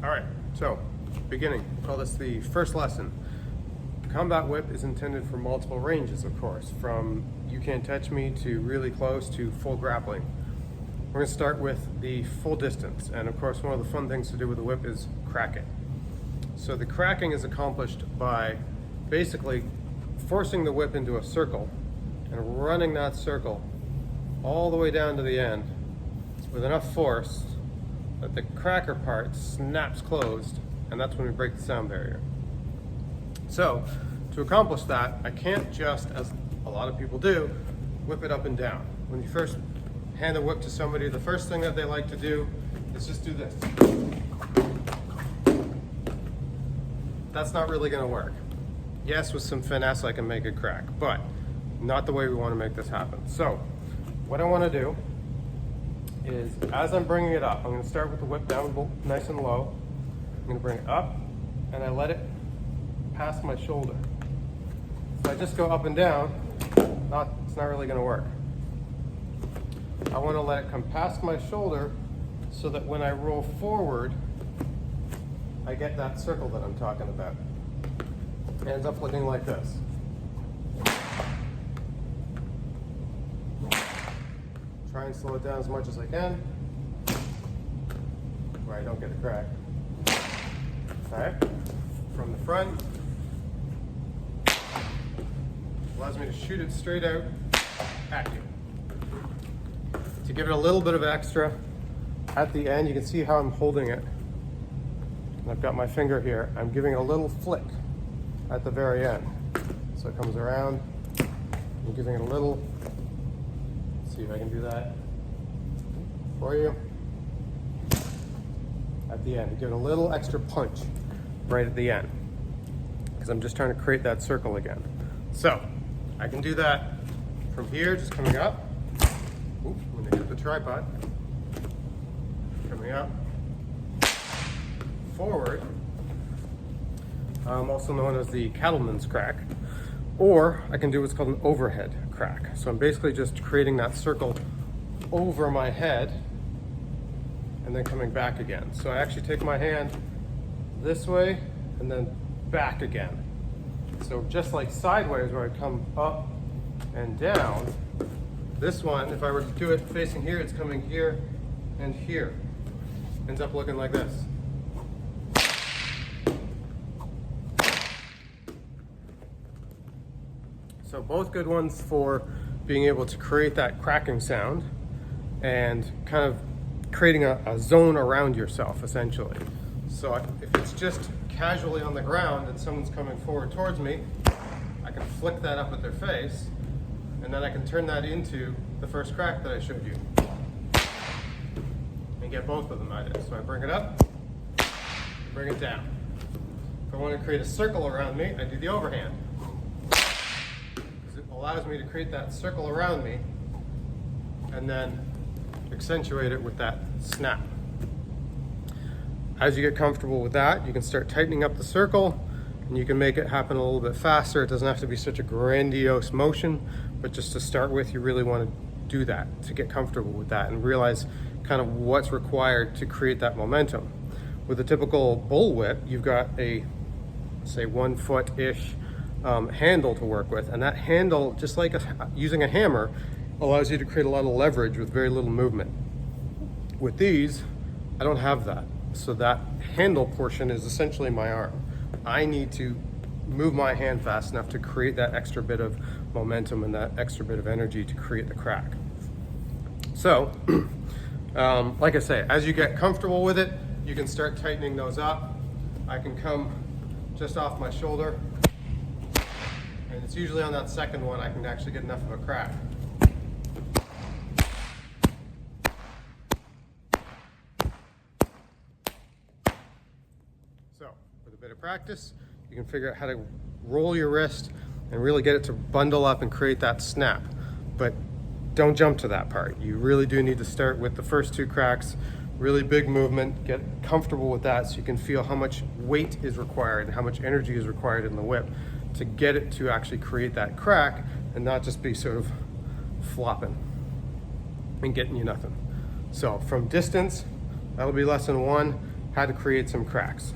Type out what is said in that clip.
All right, so beginning, we'll call this the first lesson. Combat whip is intended for multiple ranges, of course, from you can't touch me to really close to full grappling. We're going to start with the full distance, and of course one of the fun things to do with the whip is crack it. So the cracking is accomplished by basically forcing the whip into a circle and running that circle all the way down to the end with enough force that the cracker part snaps closed, and that's when we break the sound barrier. So to accomplish that, I can't just, as a lot of people do, whip it up and down. When you first hand a whip to somebody, the first thing that they like to do is just do this. That's not really going to work. Yes, with some finesse I can make it crack, but not the way we want to make this happen. So what I want to do is, as I'm bringing it up, I'm going to start with the whip down nice and low. I'm going to bring it up and I let it pass my shoulder. So I just go up and down, it's not really going to work. I want to let it come past my shoulder so that when I roll forward, I get that circle that I'm talking about. It ends up looking like this. Try and slow it down as much as I can, where I don't get a crack. All right, from the front, allows me to shoot it straight out at you. To give it a little bit of extra, at the end, you can see how I'm holding it. And I've got my finger here. I'm giving it a little flick at the very end. So it comes around, I'm giving it a little. See if I can do that for you. At the end, give it a little extra punch right at the end, because I'm just trying to create that circle again. So I can do that from here, just coming up. Oops, when I hit the tripod. Coming up. Forward. Also known as the cattleman's crack. Or I can do what's called an overhead crack. So I'm basically just creating that circle over my head and then coming back again. So I actually take my hand this way and then back again. So just like sideways where I come up and down, this one, if I were to do it facing here, it's coming here and here. Ends up looking like this. So both good ones for being able to create that cracking sound and kind of creating a zone around yourself, essentially. So if it's just casually on the ground and someone's coming forward towards me, I can flick that up at their face, and then I can turn that into the first crack that I showed you and get both of them at it. So I bring it up, bring it down. If I want to create a circle around me, I do the overhand. Allows me to create that circle around me and then accentuate it with that snap. As you get comfortable with that, you can start tightening up the circle and you can make it happen a little bit faster. It doesn't have to be such a grandiose motion, but just to start with, you really want to do that to get comfortable with that and realize kind of what's required to create that momentum. With a typical bullwhip, you've got a, say, 1 foot-ish handle to work with, and that handle, just like using a hammer, allows you to create a lot of leverage with very little movement. With these, I don't have that, so that handle portion is essentially my arm. I need to move my hand fast enough to create that extra bit of momentum and that extra bit of energy to create the crack. So like I say, as you get comfortable with it, you can start tightening those up. I can come just off my shoulder, and it's usually on that second one I can actually get enough of a crack. So, with a bit of practice, you can figure out how to roll your wrist and really get it to bundle up and create that snap. But don't jump to that part. You really do need to start with the first 2 cracks, really big movement, get comfortable with that so you can feel how much weight is required and how much energy is required in the whip to get it to actually create that crack and not just be sort of flopping and getting you nothing. So from distance, that'll be lesson 1, had to create some cracks.